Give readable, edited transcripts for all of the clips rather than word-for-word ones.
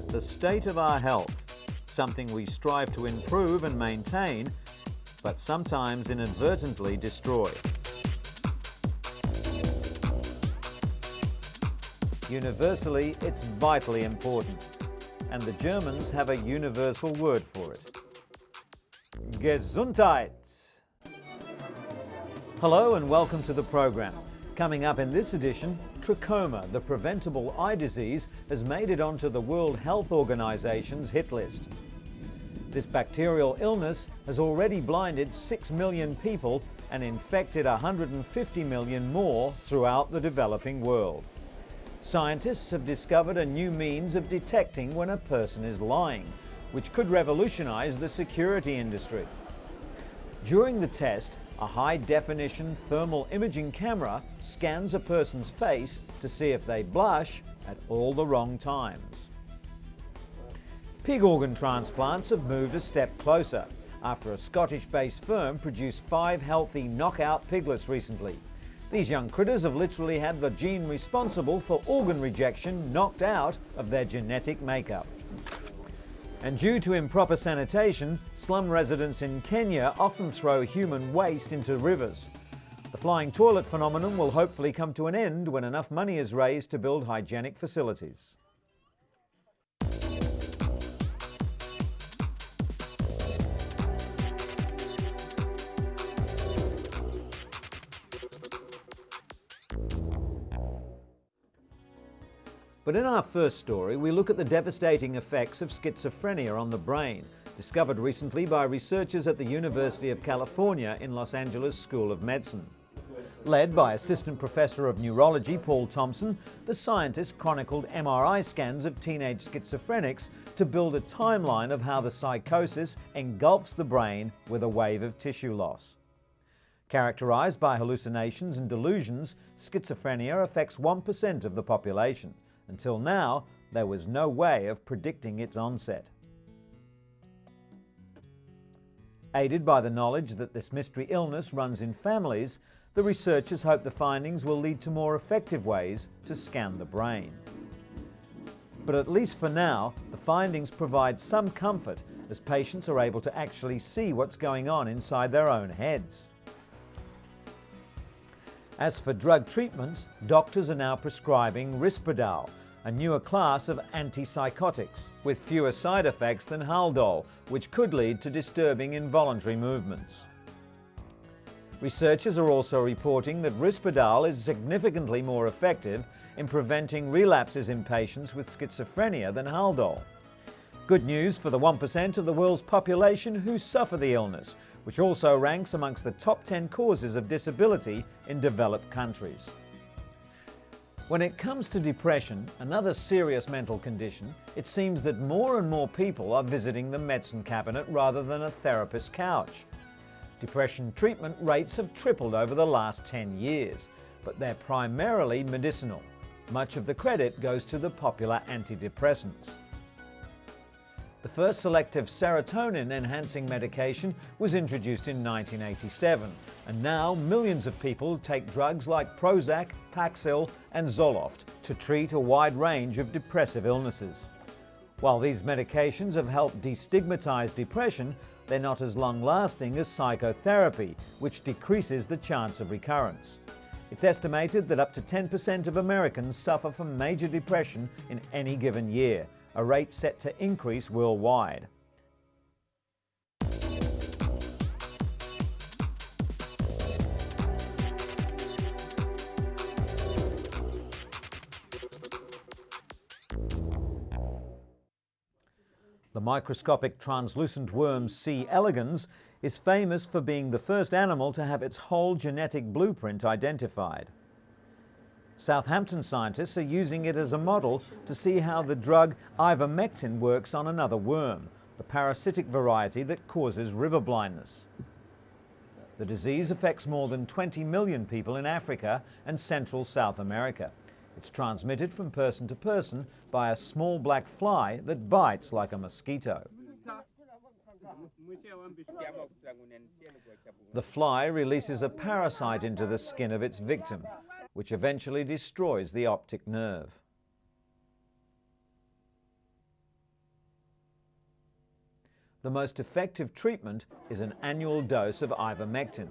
The state of our health, something we strive to improve and maintain, but sometimes inadvertently destroy. Universally, it's vitally important, and the Germans have a universal word for it. Gesundheit! Hello and welcome to the program. Coming up in this edition, trachoma, the preventable eye disease, has made it onto the World Health Organization's hit list. This bacterial illness has already blinded 6 million people and infected 150 million more throughout the developing world. Scientists have discovered a new means of detecting when a person is lying, which could revolutionize the security industry. During the test, a high-definition thermal imaging camera scans a person's face to see if they blush at all the wrong times. Pig organ transplants have moved a step closer after a Scottish-based firm produced 5 healthy knockout piglets recently. These young critters have literally had the gene responsible for organ rejection knocked out of their genetic makeup. And due to improper sanitation, slum residents in Kenya often throw human waste into rivers. The flying toilet phenomenon will hopefully come to an end when enough money is raised to build hygienic facilities. But in our first story, we look at the devastating effects of schizophrenia on the brain, discovered recently by researchers at the University of California in Los Angeles School of Medicine. Led by Assistant Professor of Neurology Paul Thompson, the scientists chronicled MRI scans of teenage schizophrenics to build a timeline of how the psychosis engulfs the brain with a wave of tissue loss. Characterized by hallucinations and delusions, schizophrenia affects 1% of the population. Until now, there was no way of predicting its onset. Aided by the knowledge that this mystery illness runs in families, the researchers hope the findings will lead to more effective ways to scan the brain. But at least for now, the findings provide some comfort as patients are able to actually see what's going on inside their own heads. As for drug treatments, doctors are now prescribing Risperdal, a newer class of antipsychotics, with fewer side effects than Haldol, which could lead to disturbing involuntary movements. Researchers are also reporting that Risperdal is significantly more effective in preventing relapses in patients with schizophrenia than Haldol. Good news for the 1% of the world's population who suffer the illness, which also ranks amongst the top 10 causes of disability in developed countries. When it comes to depression, another serious mental condition, it seems that more and more people are visiting the medicine cabinet rather than a therapist's couch. Depression treatment rates have tripled over the last 10 years, but they're primarily medicinal. Much of the credit goes to the popular antidepressants. The first selective serotonin-enhancing medication was introduced in 1987, and now millions of people take drugs like Prozac, Paxil and Zoloft to treat a wide range of depressive illnesses. While these medications have helped destigmatize depression, they're not as long-lasting as psychotherapy, which decreases the chance of recurrence. It's estimated that up to 10% of Americans suffer from major depression in any given year, a rate set to increase worldwide. The microscopic translucent worm C. elegans is famous for being the first animal to have its whole genetic blueprint identified. Southampton scientists are using it as a model to see how the drug ivermectin works on another worm, the parasitic variety that causes river blindness. The disease affects more than 20 million people in Africa and Central South America. It's transmitted from person to person by a small black fly that bites like a mosquito. The fly releases a parasite into the skin of its victim, which eventually destroys the optic nerve. The most effective treatment is an annual dose of ivermectin.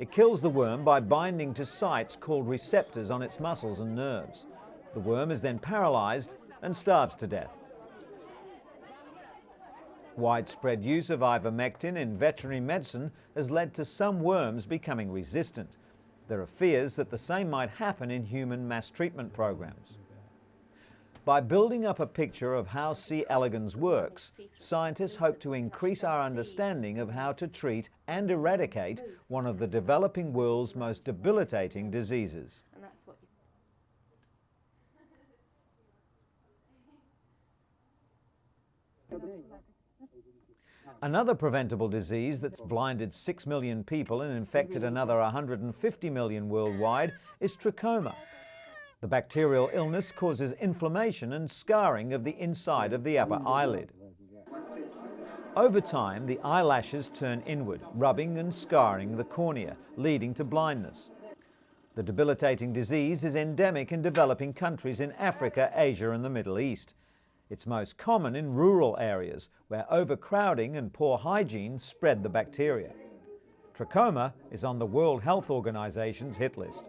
It kills the worm by binding to sites called receptors on its muscles and nerves. The worm is then paralyzed and starves to death. Widespread use of ivermectin in veterinary medicine has led to some worms becoming resistant. There are fears that the same might happen in human mass treatment programs. By building up a picture of how C. elegans works, scientists hope to increase our understanding of how to treat and eradicate one of the developing world's most debilitating diseases. Another preventable disease that's blinded 6 million people and infected another 150 million worldwide is trachoma. The bacterial illness causes inflammation and scarring of the inside of the upper eyelid. Over time, the eyelashes turn inward, rubbing and scarring the cornea, leading to blindness. The debilitating disease is endemic in developing countries in Africa, Asia, and the Middle East. It's most common in rural areas where overcrowding and poor hygiene spread the bacteria. Trachoma is on the World Health Organization's hit list.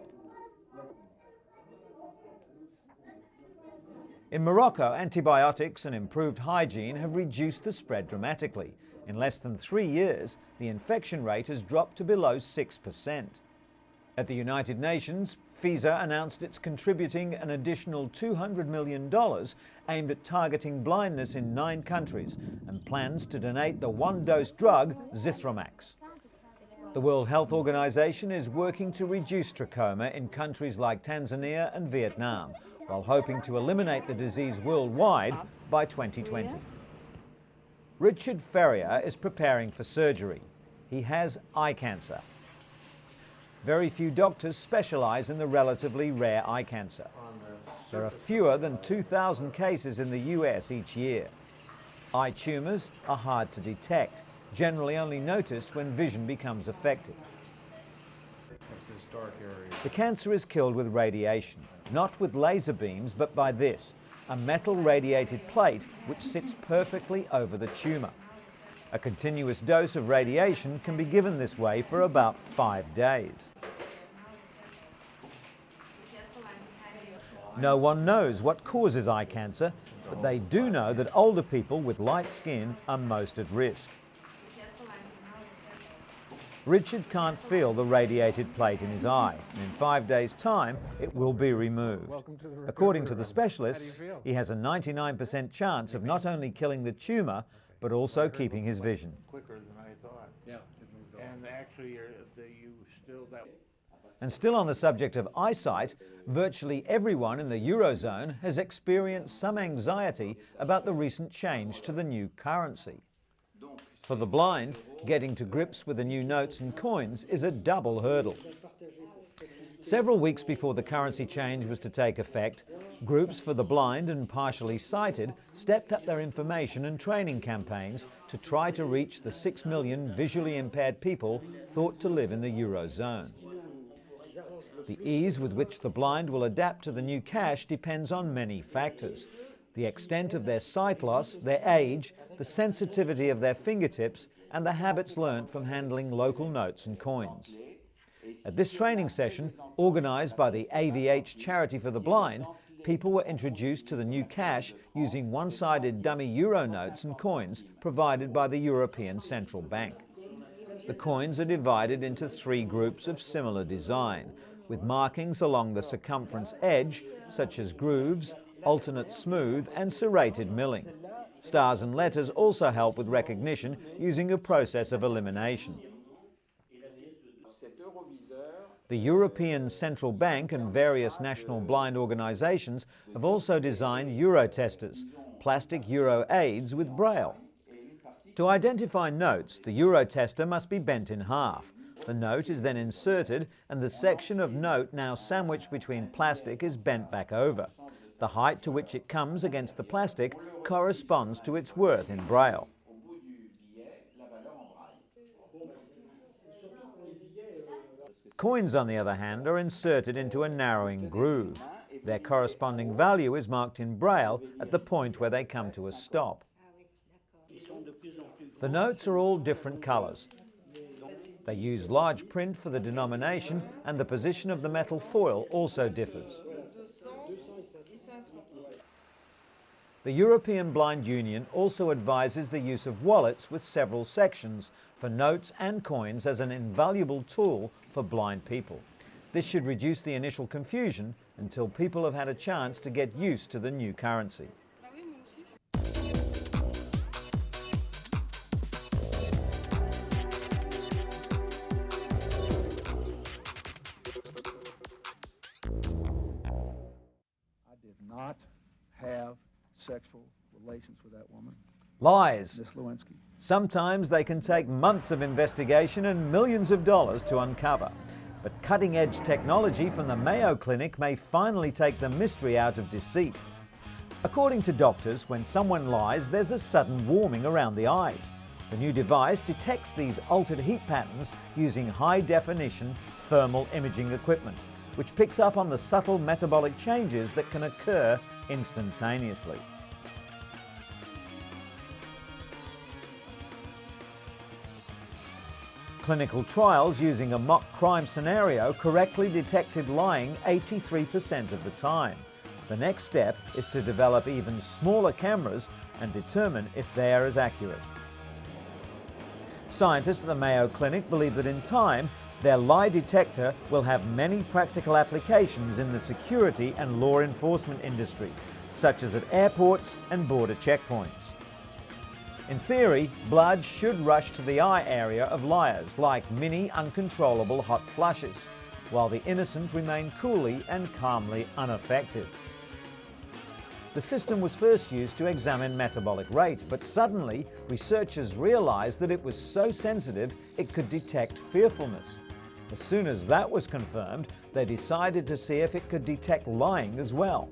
In Morocco, antibiotics and improved hygiene have reduced the spread dramatically. In less than 3 years, the infection rate has dropped to below 6%. At the United Nations, FISA announced it's contributing an additional $200 million aimed at targeting blindness in 9 countries and plans to donate the one-dose drug Zithromax. The World Health Organization is working to reduce trachoma in countries like Tanzania and Vietnam, while hoping to eliminate the disease worldwide by 2020. Richard Ferrier is preparing for surgery. He has eye cancer. Very few doctors specialize in the relatively rare eye cancer. There are fewer than 2,000 cases in the US each year. Eye tumors are hard to detect, generally only noticed when vision becomes affected. The cancer is killed with radiation, not with laser beams, but by this, a metal radiated plate which sits perfectly over the tumor. A continuous dose of radiation can be given this way for about 5 days. No one knows what causes eye cancer, but they do know that older people with light skin are most at risk. Richard can't feel the radiated plate in his eye, and in 5 days' time it will be removed. According to the specialists, he has a 99% chance of not only killing the tumour, but also keeping his vision. Quicker than I thought. Yeah. And actually, And still on the subject of eyesight, virtually everyone in the Eurozone has experienced some anxiety about the recent change to the new currency. For the blind, getting to grips with the new notes and coins is a double hurdle. Several weeks before the currency change was to take effect, groups for the blind and partially sighted stepped up their information and training campaigns to try to reach the 6 million visually impaired people thought to live in the Eurozone. The ease with which the blind will adapt to the new cash depends on many factors: the extent of their sight loss, their age, the sensitivity of their fingertips, and the habits learnt from handling local notes and coins. At this training session, organised by the AVH Charity for the Blind, people were introduced to the new cash using one-sided dummy euro notes and coins provided by the European Central Bank. The coins are divided into 3 groups of similar design, with markings along the circumference edge, such as grooves, alternate smooth and serrated milling. Stars and letters also help with recognition using a process of elimination. The European Central Bank and various national blind organisations have also designed euro testers, plastic euro aids with braille. To identify notes, the euro tester must be bent in half. The note is then inserted and the section of note now sandwiched between plastic is bent back over. The height to which it comes against the plastic corresponds to its worth in Braille. Coins, on the other hand, are inserted into a narrowing groove. Their corresponding value is marked in Braille at the point where they come to a stop. The notes are all different colours. They use large print for the denomination, and the position of the metal foil also differs. The European Blind Union also advises the use of wallets with several sections for notes and coins as an invaluable tool for blind people. This should reduce the initial confusion until people have had a chance to get used to the new currency. I did not have sexual relations with that woman. Lies. Miss Lewinsky. Sometimes they can take months of investigation and millions of dollars to uncover. But cutting-edge technology from the Mayo Clinic may finally take the mystery out of deceit. According to doctors, when someone lies, there's a sudden warming around the eyes. The new device detects these altered heat patterns using high-definition thermal imaging equipment, which picks up on the subtle metabolic changes that can occur instantaneously. Clinical trials using a mock crime scenario correctly detected lying 83% of the time. The next step is to develop even smaller cameras and determine if they are as accurate. Scientists at the Mayo Clinic believe that in time, their lie detector will have many practical applications in the security and law enforcement industry, such as at airports and border checkpoints. In theory, blood should rush to the eye area of liars like mini uncontrollable hot flushes, while the innocent remain coolly and calmly unaffected. The system was first used to examine metabolic rate, but suddenly researchers realized that it was so sensitive it could detect fearfulness. As soon as that was confirmed, they decided to see if it could detect lying as well.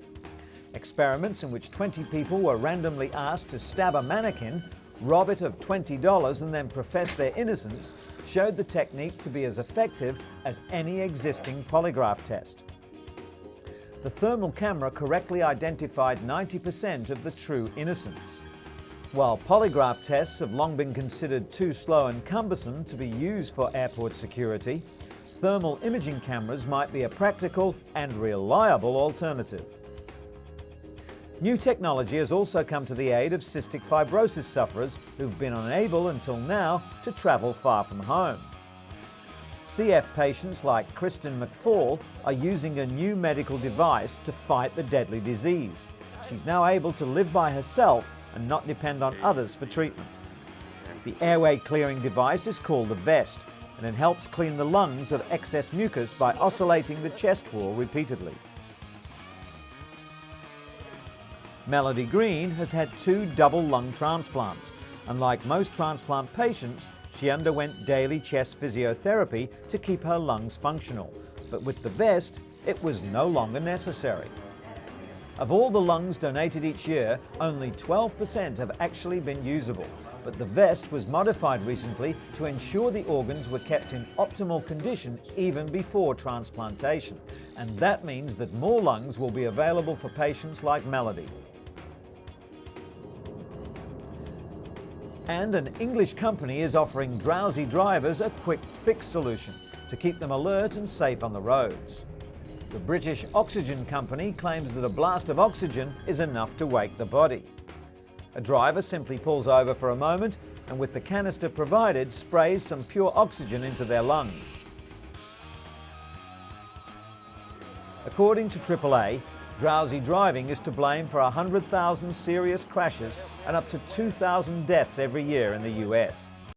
Experiments in which 20 people were randomly asked to stab a mannequin, rob it of $20 and then profess their innocence showed the technique to be as effective as any existing polygraph test. The thermal camera correctly identified 90% of the true innocents. While polygraph tests have long been considered too slow and cumbersome to be used for airport security, thermal imaging cameras might be a practical and reliable alternative. New technology has also come to the aid of cystic fibrosis sufferers who've been unable until now to travel far from home. CF patients like Kristen McFall are using a new medical device to fight the deadly disease. She's now able to live by herself and not depend on others for treatment. The airway clearing device is called the vest, and it helps clean the lungs of excess mucus by oscillating the chest wall repeatedly. Melody Green has had 2 double lung transplants, and like most transplant patients, she underwent daily chest physiotherapy to keep her lungs functional. But with the vest, it was no longer necessary. Of all the lungs donated each year, only 12% have actually been usable, but the vest was modified recently to ensure the organs were kept in optimal condition even before transplantation, and that means that more lungs will be available for patients like Melody. And an English company is offering drowsy drivers a quick fix solution to keep them alert and safe on the roads. The British Oxygen Company claims that a blast of oxygen is enough to wake the body. A driver simply pulls over for a moment and with the canister provided sprays some pure oxygen into their lungs. According to AAA, drowsy driving is to blame for 100,000 serious crashes and up to 2,000 deaths every year in the US.